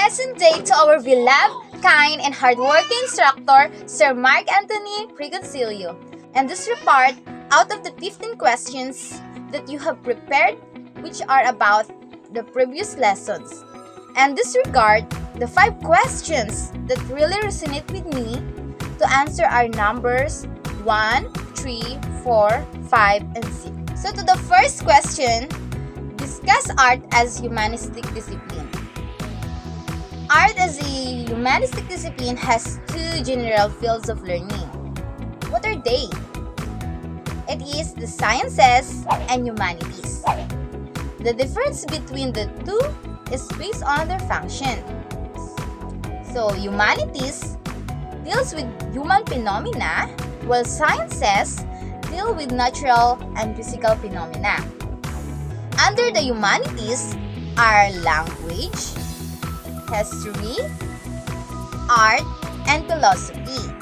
Present day to our beloved, kind, and hardworking instructor, Sir Mark Anthony Preconcilio. And this report, out of the 15 questions that you have prepared, which are about the previous lessons. And disregard the 5 questions that really resonate with me to answer are numbers 1, 3, 4, 5, and 6. So to the first question, discuss art as humanistic discipline. Art as a humanistic discipline has 2 general fields of learning. What are they? It is the sciences and humanities. The difference between the two is based on their function. So, humanities deals with human phenomena, while sciences deal with natural and physical phenomena. Under the humanities are language, history, art, and philosophy.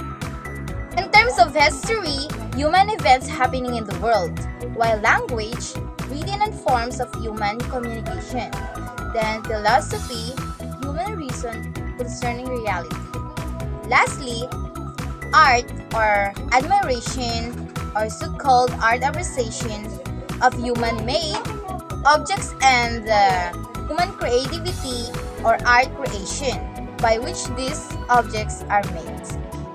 In terms of history, human events happening in the world, while language, reading and forms of human communication. Then philosophy, human reason concerning reality. Lastly, art or admiration or so-called art appreciation of human-made objects and human creativity or art creation by which these objects are made.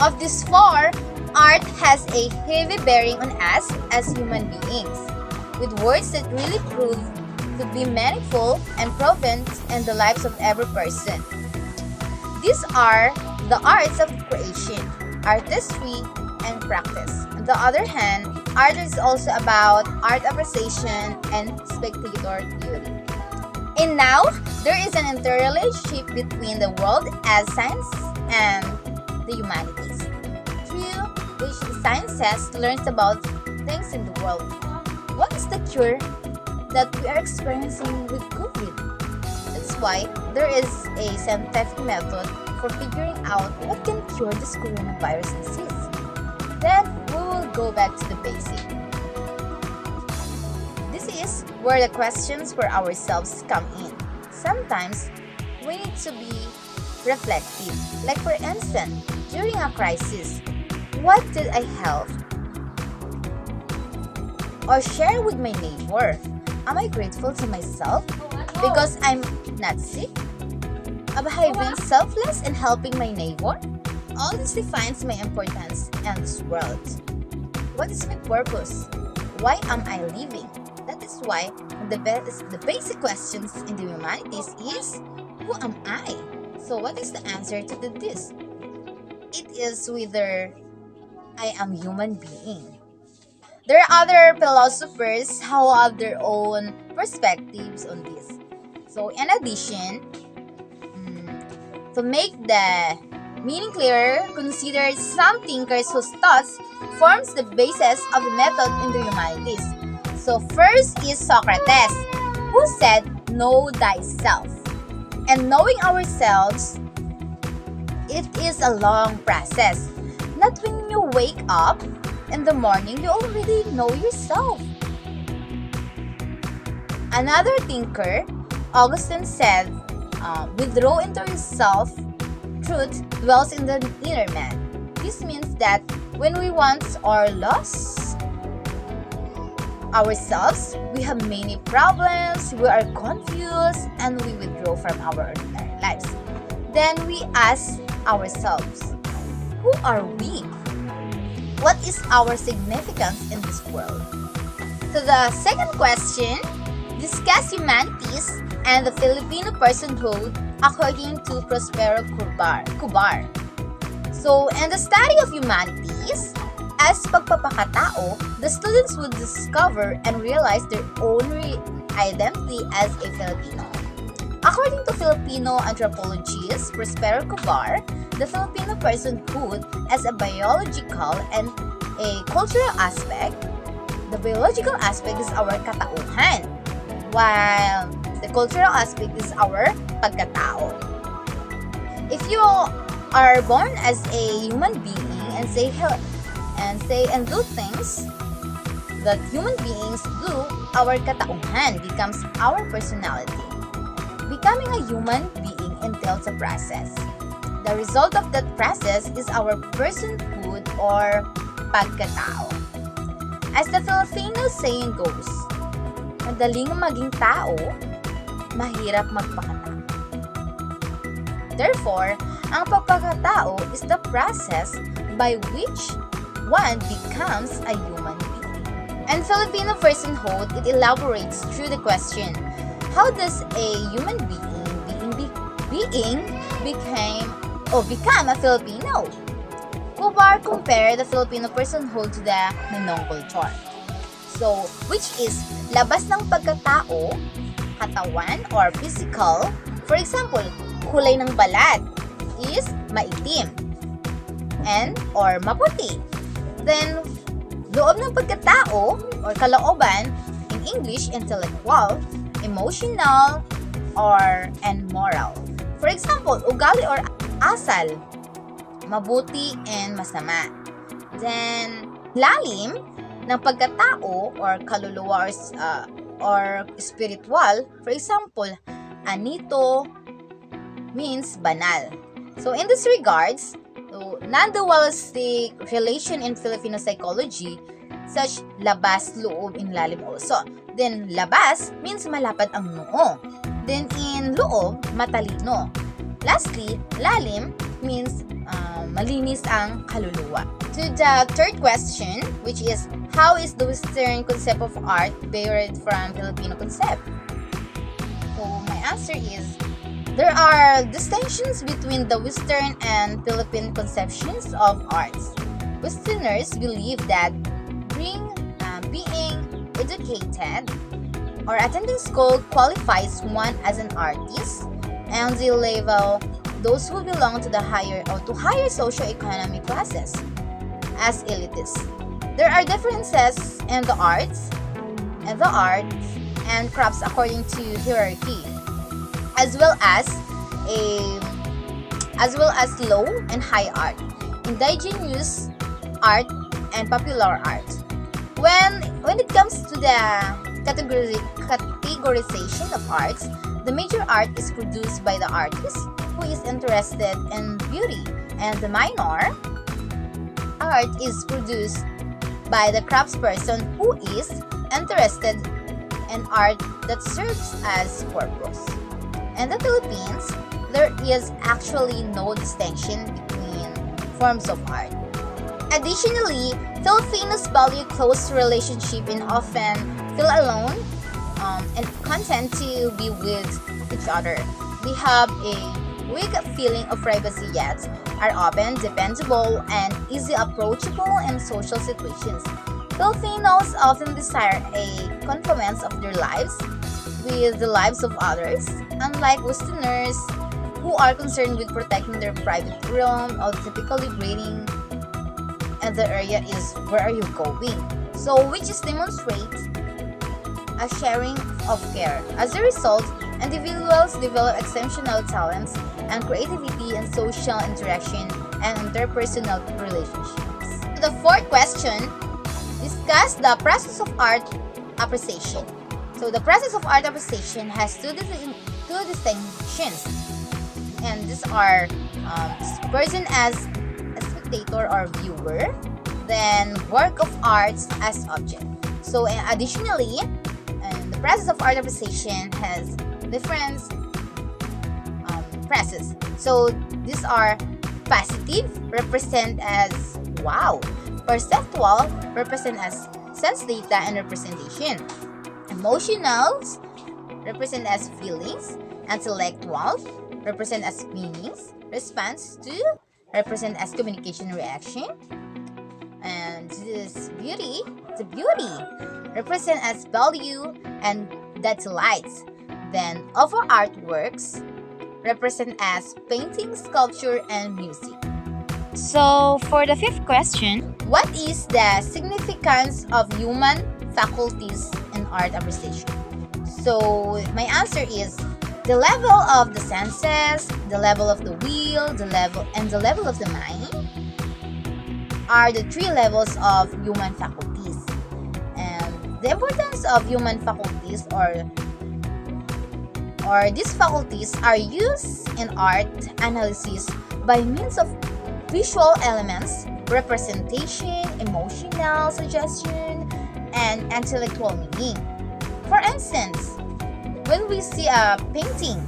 Of these 4, art has a heavy bearing on us as human beings, with words that really prove to be meaningful and profound in the lives of every person. These are the arts of creation, artistry, and practice. On the other hand, art is also about art appreciation and spectator theory. And now, there is an interrelationship between the world as science and the humanities, through which the sciences learns about things in the world. What is the cure that we are experiencing with COVID? That's why there is a scientific method for figuring out what can cure this coronavirus disease. Then we will go back to the basic. This is where the questions for ourselves come in. Sometimes we need to be reflective. Like for instance, during a crisis, what did I help or share with my neighbor? Am I grateful to myself because I'm not sick? Am I being selfless in helping my neighbor? All this defines my importance in this world. What is my purpose? Why am I living? That is why the basic questions in the humanities is, who am I? So what is the answer to this? It is whether I am human being. There are other philosophers who have their own perspectives on this. So in addition, to make the meaning clearer, consider some thinkers whose thoughts forms the basis of the method in the humanities. So first is Socrates, who said, know thyself. And knowing ourselves, it is a long process. Not when you wake up in the morning, you already know yourself. Another thinker, Augustine, said, withdraw into yourself, truth dwells in the inner man. This means that when we once are lost ourselves, we have many problems, we are confused, and we withdraw from our ordinary lives. Then we ask ourselves, who are we? What is our significance in this world? So the second question, discuss humanities and the Filipino personhood according to Prospero Cubar. So, in the study of humanities, as pagpapakatao, the students would discover and realize their own identity as a Filipino. According to Filipino anthropologist Prospero Cubar, the Filipino personhood as a biological and a cultural aspect. The biological aspect is our katauhan, while the cultural aspect is our pagkatao. If you are born as a human being and and do things that human beings do, our katauhan becomes our personality. Becoming a human being entails a process. The result of that process is our personhood or pagkatao. As the Filipino saying goes, madaling maging tao, mahirap magpakatao. Therefore, ang pagpakatao is the process by which one becomes a human being. And Filipino personhood, it elaborates through the question, how does a human being become a Filipino? Kubar compare the Filipino personhood to the Manong culture. So, which is labas ng pagkatao, katawan or physical. For example, kulay ng balat is maitim and or maputi. Then, loob ng pagkatao or kalooban, in English, intellectual, emotional, and moral. For example, ugali or asal, mabuti and masama. Then, lalim ng pagkatao or kaluluwa or spiritual. For example, anito means banal. So, in this regards, non-dualistic relation in Filipino psychology, such labas, loob, in lalim also. Then, labas means malapad ang noo. Then, in loob, matalino. Lastly, lalim means malinis ang kaluluwa. To the third question, which is, how is the Western concept of art varied from Filipino concept? So, my answer is, there are distinctions between the Western and Philippine conceptions of arts. Westerners believe that being educated or attending school qualifies one as an artist, and they label those who belong to the higher socio-economic classes as elitists. There are differences in the arts and crafts according to hierarchy, as well as low and high art, indigenous art, and popular art. When it comes to the categorization of arts, the major art is produced by the artist who is interested in beauty, and the minor art is produced by the craftsperson who is interested in art that serves as purpose. In the Philippines, there is actually no distinction between forms of art. Additionally, Filipinos value close relationship and often feel alone and content to be with each other. We have a weak feeling of privacy yet are open, dependable, and easy approachable in social situations. Filipinos often desire a confluence of their lives with the lives of others, unlike Westerners who are concerned with protecting their private room or typically greeting and the area is where are you going, so which is demonstrates a sharing of care. As a result, individuals develop exceptional talents and creativity in social interaction and interpersonal relationships. The fourth question, discuss the process of art appreciation. So the process of art appreciation has two distinctions, and these are person as a spectator or viewer, then work of arts as object. So additionally, the process of art appreciation has different process. So these are positive, represent as wow, perceptual, represent as sense data and representation, emotionals, represent as feelings, intellectual, represent as meanings, response to, represent as communication reaction, and this beauty, the beauty, represent as value and that delights. Then other artworks represent as painting, sculpture, and music. So for the fifth question, what is the significance of human faculties in art appreciation? So my answer is the level of the senses, the level of the will, the level of the mind are the three levels of human faculties. And the importance of human faculties or or these faculties are used in art analysis by means of visual elements, representation, emotional suggestion, and intellectual meaning. For instance, when we see a painting,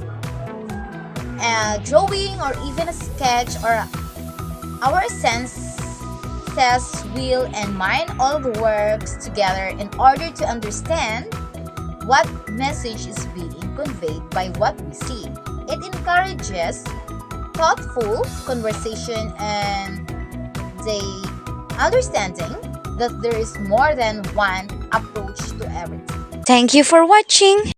a drawing, or even a sketch, or our senses will and mind all works together in order to understand what message is being conveyed by what we see. It encourages thoughtful conversation and the understanding that there is more than one approach to everything. Thank you for watching.